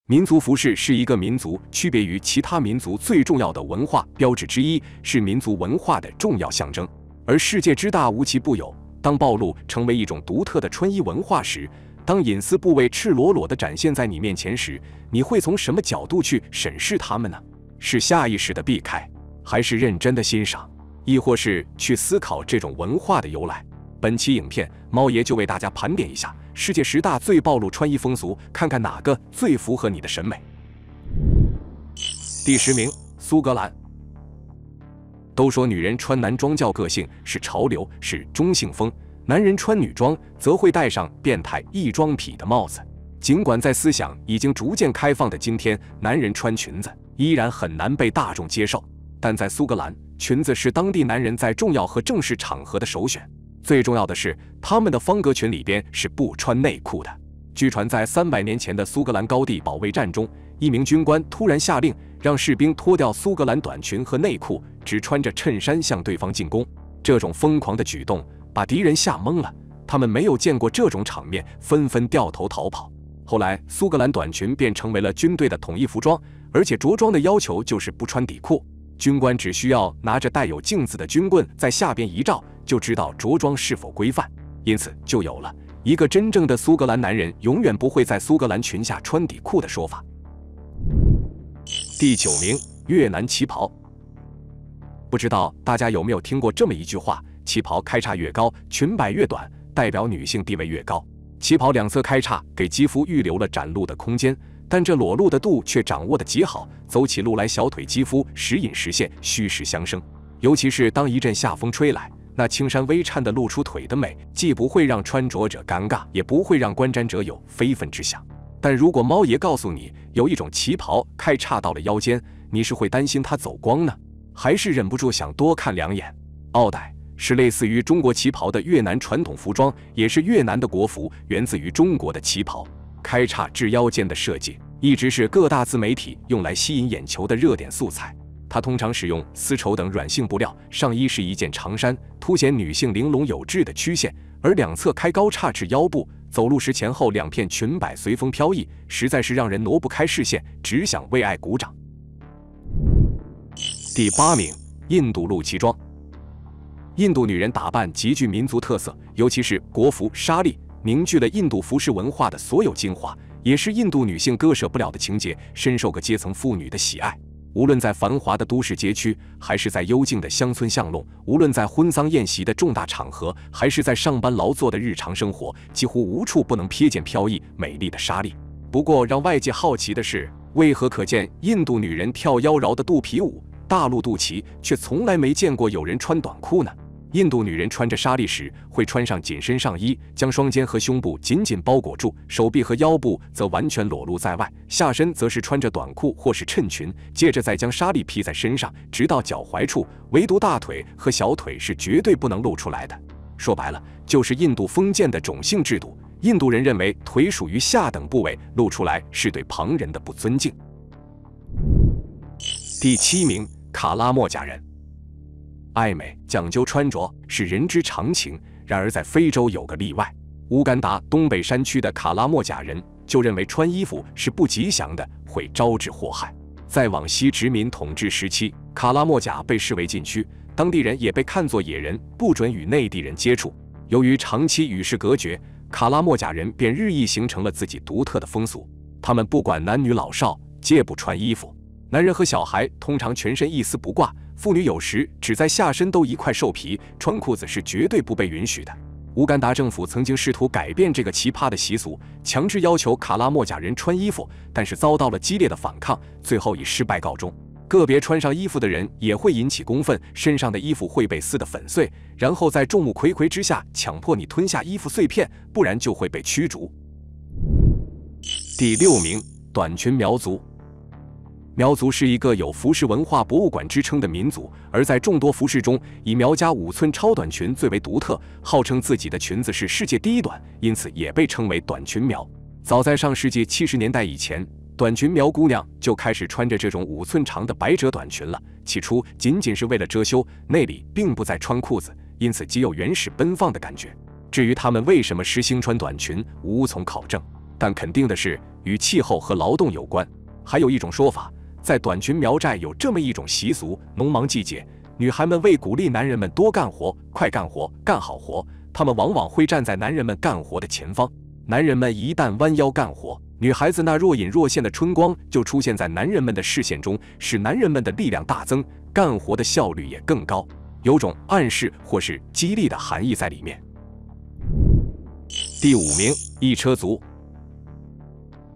民族服饰是一个民族区别于其他民族最重要的文化标志之一，是民族文化的重要象征。而世界之大无奇不有，当暴露成为一种独特的穿衣文化时，当隐私部位赤裸裸地展现在你面前时，你会从什么角度去审视它们呢？是下意识地避开，还是认真地欣赏，亦或是去思考这种文化的由来？本期影片，猫爷就为大家盘点一下世界10大最暴露穿衣风俗，看看哪个最符合你的审美。第10名，苏格兰。都说女人穿男装较个性，是潮流，是中性风；男人穿女装则会戴上变态异装癖的帽子。尽管在思想已经逐渐开放的今天，男人穿裙子依然很难被大众接受，但在苏格兰，裙子是当地男人在重要和正式场合的首选。最重要的是，他们的方格裙里边是不穿内裤的。据传，在300年前的苏格兰高地保卫战中，一名军官突然下令让士兵脱掉苏格兰短裙和内裤，只穿着衬衫向对方进攻。这种疯狂的举动把敌人吓懵了，他们没有见过这种场面，纷纷掉头逃跑。后来，苏格兰短裙便成为了军队的统一服装，而且着装的要求就是不穿底裤。军官只需要拿着带有镜子的军棍在下边一照，就知道着装是否规范。因此，就有了一个真正的苏格兰男人永远不会在苏格兰裙下穿底裤的说法。第9名，越南旗袍。不知道大家有没有听过这么一句话：旗袍开叉越高，裙摆越短，代表女性地位越高。旗袍两侧开叉，给肌肤预留了展露的空间，但这裸露的度却掌握得极好，走起路来小腿肌肤时隐时现，虚实相生。尤其是当一阵夏风吹来，那青衫微颤的露出腿的美，既不会让穿着者尴尬，也不会让观瞻者有非分之想。但如果猫爷告诉你有一种旗袍开叉到了腰间，你是会担心它走光呢，还是忍不住想多看2眼？奥黛是类似于中国旗袍的越南传统服装，也是越南的国服，源自于中国的旗袍。开叉至腰间的设计一直是各大自媒体用来吸引眼球的热点素材。它通常使用丝绸等软性布料，上衣是一件长衫，凸显女性玲珑有致的曲线，而两侧开高叉至腰部，走路时前后2片裙摆随风飘逸，实在是让人挪不开视线，只想为爱鼓掌。第8名，印度露脐装。印度女人打扮极具民族特色，尤其是国服纱丽，凝聚了印度服饰文化的所有精华，也是印度女性割舍不了的情节，深受各阶层妇女的喜爱。无论在繁华的都市街区，还是在幽静的乡村巷弄，无论在婚丧宴席的重大场合，还是在上班劳作的日常生活，几乎无处不能瞥见飘逸美丽的纱丽。不过，让外界好奇的是，为何可见印度女人跳妖娆的肚皮舞，大陆肚脐，却从来没见过有人穿短裤呢？印度女人穿着纱丽时，会穿上紧身上衣，将双肩和胸部紧紧包裹住，手臂和腰部则完全裸露在外，下身则是穿着短裤或是衬裙，接着再将纱丽披在身上，直到脚踝处，唯独大腿和小腿是绝对不能露出来的。说白了，就是印度封建的种姓制度。印度人认为腿属于下等部位，露出来是对旁人的不尊敬。第7名，卡拉莫贾人。爱美讲究穿着是人之常情，然而在非洲有个例外。乌干达东北山区的卡拉莫贾人就认为穿衣服是不吉祥的，会招致祸害。在往西殖民统治时期，卡拉莫贾被视为禁区，当地人也被看作野人，不准与内地人接触。由于长期与世隔绝，卡拉莫贾人便日益形成了自己独特的风俗。他们不管男女老少，皆不穿衣服。男人和小孩通常全身一丝不挂，妇女有时只在下身兜一块兽皮，穿裤子是绝对不被允许的。乌干达政府曾经试图改变这个奇葩的习俗，强制要求卡拉莫贾人穿衣服，但是遭到了激烈的反抗，最后以失败告终。个别穿上衣服的人也会引起公愤，身上的衣服会被撕得粉碎，然后在众目睽睽之下强迫你吞下衣服碎片，不然就会被驱逐。第6名，短裙苗族。苗族是一个有服饰文化博物馆之称的民族，而在众多服饰中，以苗家5寸超短裙最为独特，号称自己的裙子是世界第1短，因此也被称为短裙苗。早在上世纪70年代以前，短裙苗姑娘就开始穿着这种5寸长的百褶短裙了。起初仅仅是为了遮羞，内里并不再穿裤子，因此极有原始奔放的感觉。至于她们为什么实行穿短裙，无从考证，但肯定的是，与气候和劳动有关。还有一种说法，在短裙苗寨有这么一种习俗：农忙季节，女孩们为鼓励男人们多干活、快干活、干好活，她们往往会站在男人们干活的前方。男人们一旦弯腰干活，女孩子那若隐若现的春光就出现在男人们的视线中，使男人们的力量大增，干活的效率也更高，有种暗示或是激励的含义在里面。第5名，一车族。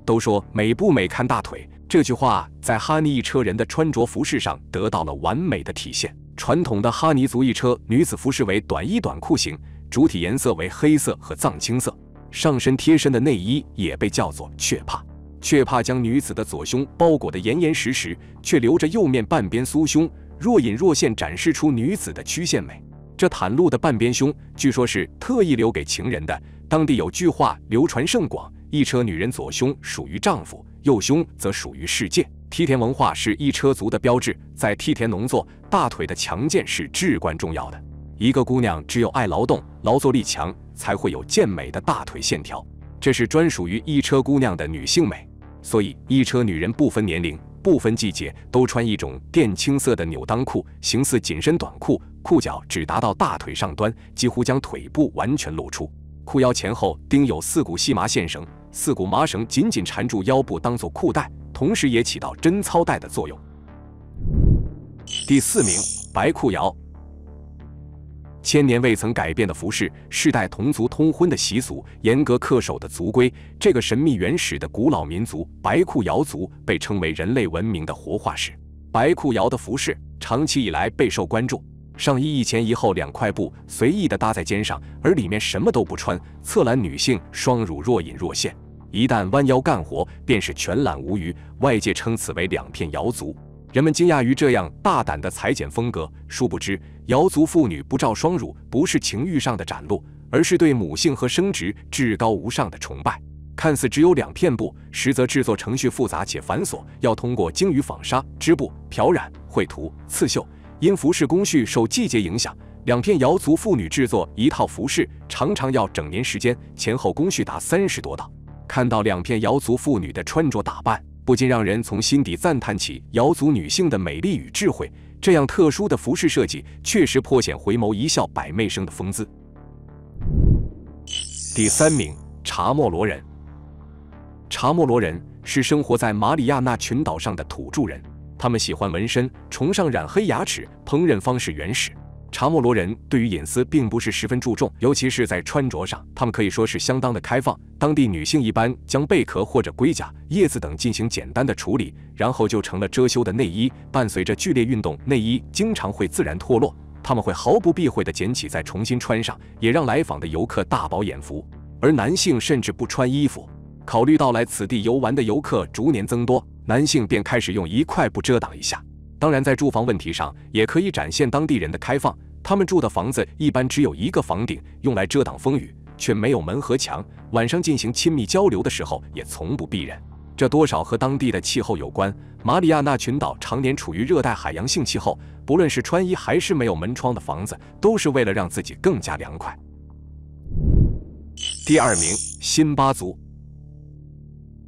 都说美不美看大腿，这句话在哈尼一车人的穿着服饰上得到了完美的体现。传统的哈尼族一车女子服饰为短衣短裤型，主体颜色为黑色和藏青色，上身贴身的内衣也被叫做雀帕。雀帕将女子的左胸包裹得严严实实，却留着右面半边酥胸，若隐若现展示出女子的曲线美。这袒露的半边胸，据说是特意留给情人的。当地有句话流传甚广：一车女人左胸属于丈夫，右胸则属于世界。梯田文化是一车族的标志，在梯田农作，大腿的强健是至关重要的。一个姑娘只有爱劳动、劳作力强，才会有健美的大腿线条，这是专属于一车姑娘的女性美。所以，一车女人不分年龄、不分季节，都穿一种靛青色的扭裆裤，形似紧身短裤，裤脚只达到大腿上端，几乎将腿部完全露出。裤腰前后钉有4股细麻线绳，4股麻绳紧紧缠住腰部，当做裤带，同时也起到贞操带的作用。第4名，白裤摇。千年未曾改变的服饰，世代同族通婚的习俗，严格恪守的族规，这个神秘原始的古老民族白裤瑶族被称为人类文明的活化石。白裤瑶的服饰长期以来备受关注，上衣一前一后2块布随意地搭在肩上，而里面什么都不穿，侧揽女性双乳若隐若现，一旦弯腰干活便是全览无余，外界称此为2片瑶族。人们惊讶于这样大胆的裁剪风格，殊不知瑶族妇女不照双乳，不是情欲上的展露，而是对母性和生殖至高无上的崇拜。看似只有2片布，实则制作程序复杂且繁琐，要通过精于纺纱、织布、漂染、绘图、刺绣。因服饰工序受季节影响，2片瑶族妇女制作一套服饰常常要整年时间，前后工序达30多道。看到2片瑶族妇女的穿着打扮，不禁让人从心底赞叹起瑶族女性的美丽与智慧。这样特殊的服饰设计，确实颇显回眸一笑百媚生的风姿。第3名，查莫罗人。查莫罗人是生活在马里亚纳群岛上的土著人，他们喜欢纹身，崇尚染黑牙齿，烹饪方式原始。查莫罗人对于隐私并不是十分注重，尤其是在穿着上，他们可以说是相当的开放。当地女性一般将贝壳或者龟甲、叶子等进行简单的处理，然后就成了遮羞的内衣。伴随着剧烈运动，内衣经常会自然脱落，他们会毫不避讳地捡起再重新穿上，也让来访的游客大饱眼福。而男性甚至不穿衣服。考虑到来此地游玩的游客逐年增多，男性便开始用1块布遮挡一下。当然，在住房问题上，也可以展现当地人的开放。他们住的房子一般只有1个房顶，用来遮挡风雨，却没有门和墙。晚上进行亲密交流的时候，也从不避人。这多少和当地的气候有关。马里亚纳群岛常年处于热带海洋性气候，不论是穿衣还是没有门窗的房子，都是为了让自己更加凉快。第2名，辛巴族。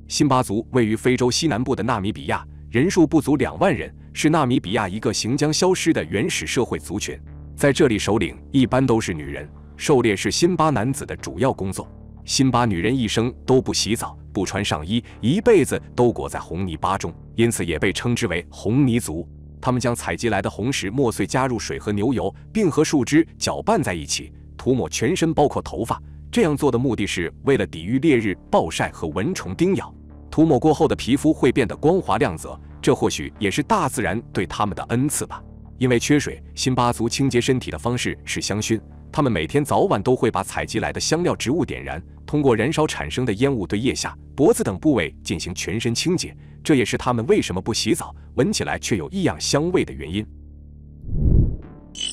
辛巴族位于非洲西南部的纳米比亚，人数不足2万人，是纳米比亚一个行将消失的原始社会族群。在这里，首领一般都是女人，狩猎是辛巴男子的主要工作。辛巴女人一生都不洗澡，不穿上衣，一辈子都裹在红泥巴中，因此也被称之为红泥族。他们将采集来的红石磨碎，加入水和牛油，并和树枝搅拌在一起，涂抹全身，包括头发。这样做的目的是为了抵御烈日暴晒和蚊虫叮咬。涂抹过后的皮肤会变得光滑亮泽，这或许也是大自然对他们的恩赐吧。因为缺水，辛巴族清洁身体的方式是香薰，他们每天早晚都会把采集来的香料植物点燃，通过燃烧产生的烟雾对腋下、脖子等部位进行全身清洁，这也是他们为什么不洗澡，闻起来却有异样香味的原因。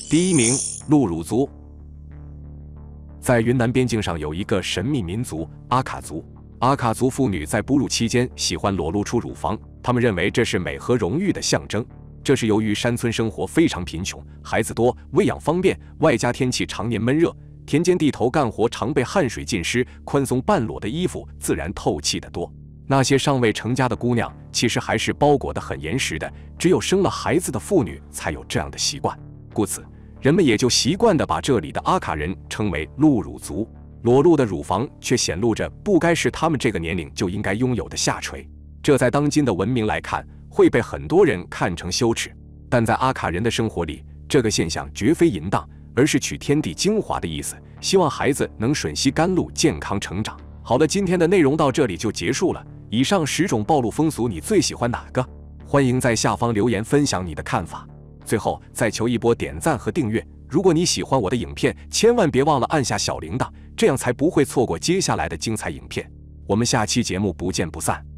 第1名，露乳族。在云南边境上有一个神秘民族阿卡族。阿卡族妇女在哺乳期间喜欢裸露出乳房，他们认为这是美和荣誉的象征。这是由于山村生活非常贫穷，孩子多，喂养方便，外加天气常年闷热，田间地头干活常被汗水浸湿，宽松半裸的衣服自然透气得多。那些尚未成家的姑娘，其实还是包裹得很严实的，只有生了孩子的妇女才有这样的习惯，故此人们也就习惯地把这里的阿卡人称为露乳族。裸露的乳房却显露着不该是他们这个年龄就应该拥有的下垂，这在当今的文明来看，会被很多人看成羞耻，但在阿卡人的生活里，这个现象绝非淫荡，而是取天地精华的意思，希望孩子能吮吸甘露，健康成长。好了，今天的内容到这里就结束了。以上10种暴露风俗，你最喜欢哪个？欢迎在下方留言分享你的看法。最后再求一波点赞和订阅。如果你喜欢我的影片，千万别忘了按下小铃铛，这样才不会错过接下来的精彩影片。我们下期节目不见不散。